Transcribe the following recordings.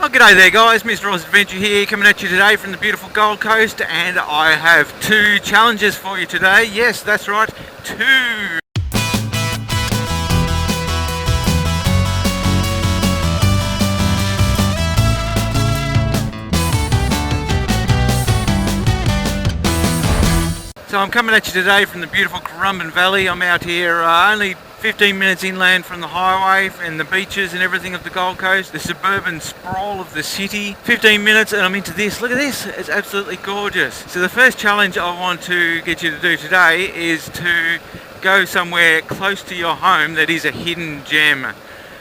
Oh, g'day there guys, Mr. Ross Adventure here, coming at you today from the beautiful Gold Coast, and I have two challenges for you today. Yes, that's right, two. So I'm coming at you today from the beautiful Currumbin Valley. I'm out here only 15 minutes inland from the highway and the beaches and everything of the Gold Coast, the suburban sprawl of the city. 15 minutes and I'm into this. Look at this, it's absolutely gorgeous. So the first challenge I want to get you to do today is to go somewhere close to your home that is a hidden gem.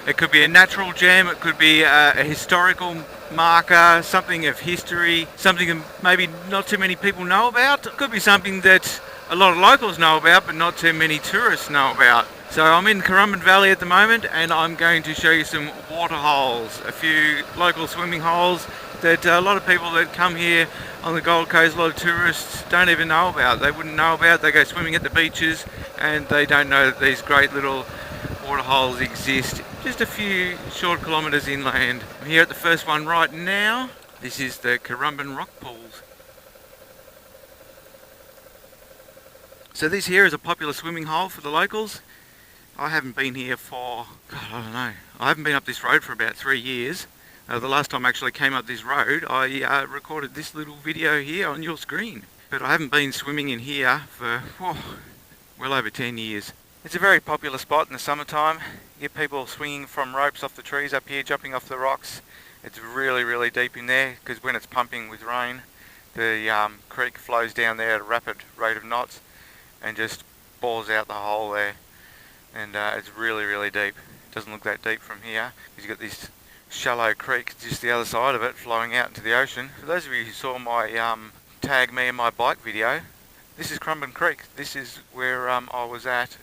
It could be a natural gem, it could be a historical marker, something of history, something that maybe not too many people know about. It could be something that a lot of locals know about but not too many tourists know about. So I'm in Currumbin Valley at the moment and I'm going to show you some water holes, a few local swimming holes that a lot of people that come here on the Gold Coast, a lot of tourists don't even know about. They wouldn't know about. They go swimming at the beaches and they don't know that these great little water holes exist just a few short kilometres inland. I'm here at the first one right now. This is the Currumbin Rock Pools. So this here is a popular swimming hole for the locals. I haven't been here for, God, I don't know. I haven't been up this road for about 3 years. The last time I actually came up this road, I recorded this little video here on your screen. But I haven't been swimming in here for well over 10 years. It's a very popular spot in the summertime. You get people swinging from ropes off the trees up here, jumping off the rocks. It's really, really deep in there because when it's pumping with rain, the creek flows down there at a rapid rate of knots and just bores out the hole there. And it's really, really deep. It doesn't look that deep from here because you've got this shallow creek just the other side of it flowing out into the ocean. For those of you who saw my tag me in my bike video, this is Currumbin Creek. This is where I was at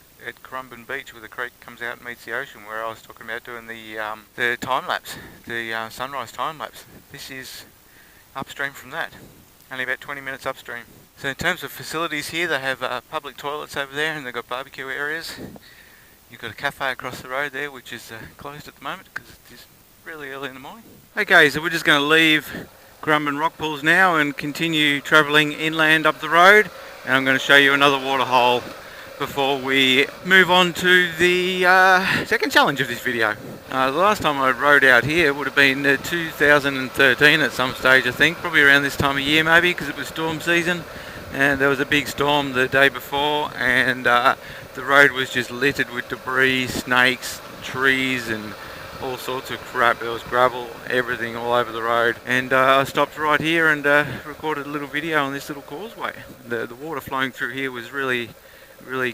Currumbin Beach, where the creek comes out and meets the ocean, where I was talking about doing the time lapse, the sunrise time lapse. This is upstream from that, only about 20 minutes upstream. So in terms of facilities here, they have public toilets over there and they've got barbecue areas. You've got a cafe across the road there which is closed at the moment because it's really early in the morning. Okay, so we're just going to leave Currumbin Rock Pools now and continue travelling inland up the road, and I'm going to show you another water hole before we move on to the second challenge of this video. The last time I rode out here would have been 2013 at some stage, I think, probably around this time of year maybe, because it was storm season and there was a big storm the day before, and the road was just littered with debris, snakes, trees and all sorts of crap. There was gravel, everything all over the road, and I stopped right here and recorded a little video on this little causeway. The water flowing through here was really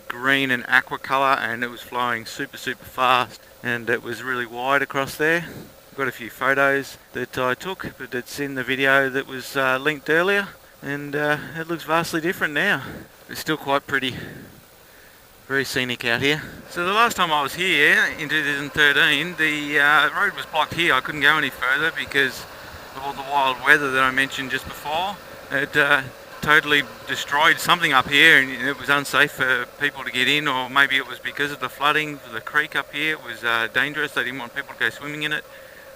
green and aqua colour, and it was flowing super fast, and it was really wide across there. I've got a few photos that I took, but it's in the video that was linked earlier, and it looks vastly different now. It's still quite pretty. Very scenic out here. So the last time I was here in 2013, the road was blocked here. I couldn't go any further because of all the wild weather that I mentioned just before. It totally destroyed something up here and it was unsafe for people to get in, or maybe it was because of the flooding for the creek up here. It was dangerous. They didn't want people to go swimming in it,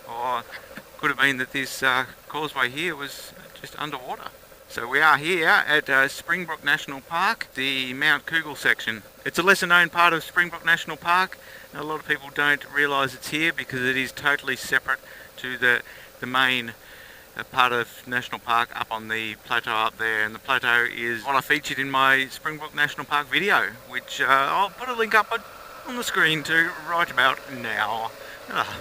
or it could have been that this causeway here was just underwater. So we are here at Springbrook National Park, the Mount Cougal section. It's a lesser known part of Springbrook National Park. A lot of people don't realise it's here because it is totally separate to the main part of National Park up on the plateau up there, and the plateau is what I featured in my Springbrook National Park video, which I'll put a link up on the screen to right about now.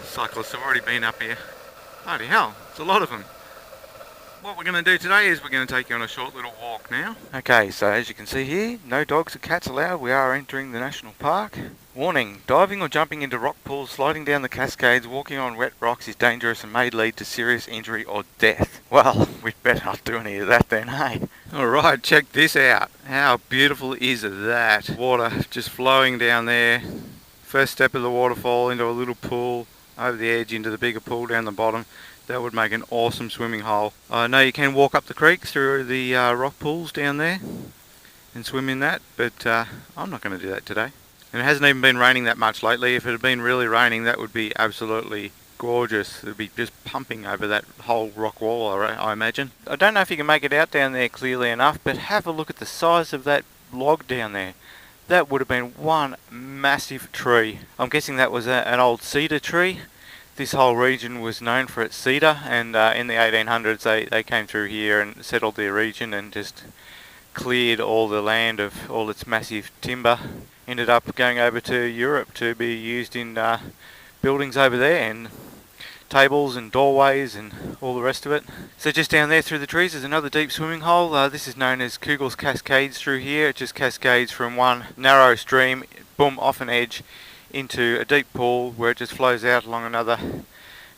Cyclists have already been up here. Bloody hell, it's a lot of them. What we're going to do today is we're going to take you on a short little walk now. Okay, so as you can see here, no dogs or cats allowed. We are entering the national park. Warning, diving or jumping into rock pools, sliding down the Cascades, walking on wet rocks is dangerous and may lead to serious injury or death. Well, we'd better not do any of that then, hey? Alright, check this out. How beautiful is that? Water just flowing down there. First step of the waterfall into a little pool, over the edge into the bigger pool down the bottom. That would make an awesome swimming hole. I know you can walk up the creek through the rock pools down there and swim in that, but I'm not going to do that today. And it hasn't even been raining that much lately. If it had been really raining, that would be absolutely gorgeous. It'll be just pumping over that whole rock wall, I imagine. I don't know if you can make it out down there clearly enough, but have a look at the size of that log down there. That would have been one massive tree. I'm guessing that was an old cedar tree. This whole region was known for its cedar, and in the 1800s they came through here and settled their region and just cleared all the land of all its massive timber. Ended up going over to Europe to be used in buildings over there, and tables and doorways and all the rest of it. So just down there through the trees is another deep swimming hole. This is known as Kugel's Cascades through here. It just cascades from one narrow stream, boom, off an edge into a deep pool where it just flows out along another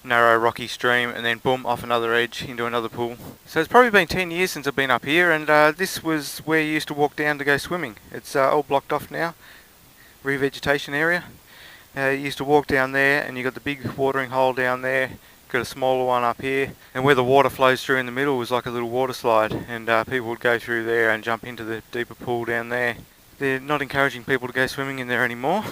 narrow rocky stream and then boom, off another edge into another pool. So it's probably been 10 years since I've been up here, and this was where you used to walk down to go swimming. It's all blocked off now, revegetation area. You used to walk down there and you got the big watering hole down there, got a smaller one up here, and where the water flows through in the middle was like a little water slide, and people would go through there and jump into the deeper pool down there. They're not encouraging people to go swimming in there anymore,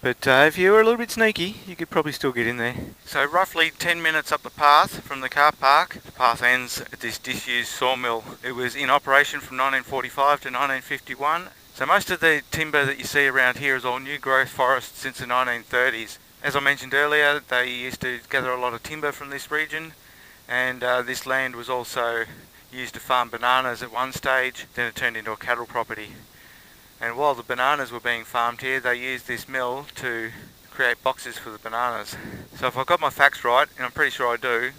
but if you were a little bit sneaky, you could probably still get in there. So roughly 10 minutes up the path from the car park, the path ends at this disused sawmill. It was in operation from 1945 to 1951. So most of the timber that you see around here is all new growth forest since the 1930s. As I mentioned earlier, they used to gather a lot of timber from this region, and this land was also used to farm bananas at one stage, then it turned into a cattle property. And while the bananas were being farmed here, they used this mill to create boxes for the bananas. So if I've got my facts right, and I'm pretty sure I do,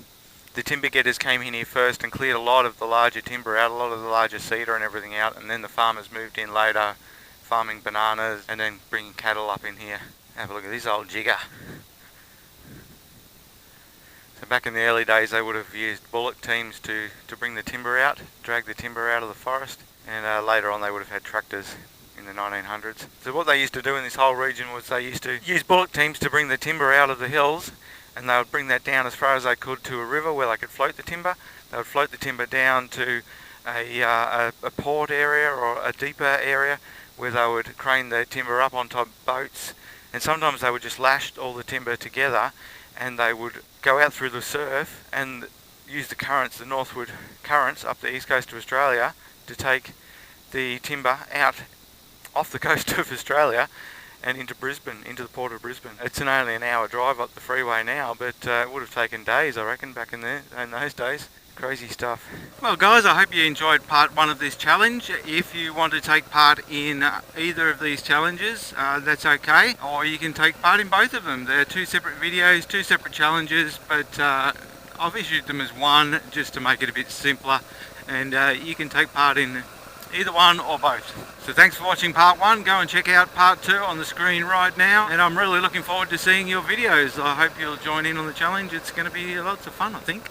the timber getters came in here first and cleared a lot of the larger timber out, a lot of the larger cedar and everything out, and then the farmers moved in later, farming bananas and then bringing cattle up in here. Have a look at this old jigger. So back in the early days they would have used bullock teams to bring the timber out, drag the timber out of the forest, and later on they would have had tractors in the 1900s. So what they used to do in this whole region was they used to use bullock teams to bring the timber out of the hills, and they would bring that down as far as they could to a river where they could float the timber. They would float the timber down to a port area or a deeper area where they would crane the timber up on top boats, and sometimes they would just lash all the timber together and they would go out through the surf and use the currents, the northward currents up the east coast of Australia, to take the timber out off the coast of Australia and into Brisbane, into the port of Brisbane. It's only an hour drive up the freeway now, but it would have taken days, I reckon, back in those days. Crazy stuff. Well guys, I hope you enjoyed part one of this challenge. If you want to take part in either of these challenges, that's okay, or you can take part in both of them. They're two separate videos, two separate challenges, but I've issued them as one just to make it a bit simpler, and you can take part in either one or both. So thanks for watching part one. Go and check out part two on the screen right now, and I'm really looking forward to seeing your videos. I hope you'll join in on the challenge. It's going to be lots of fun, I think.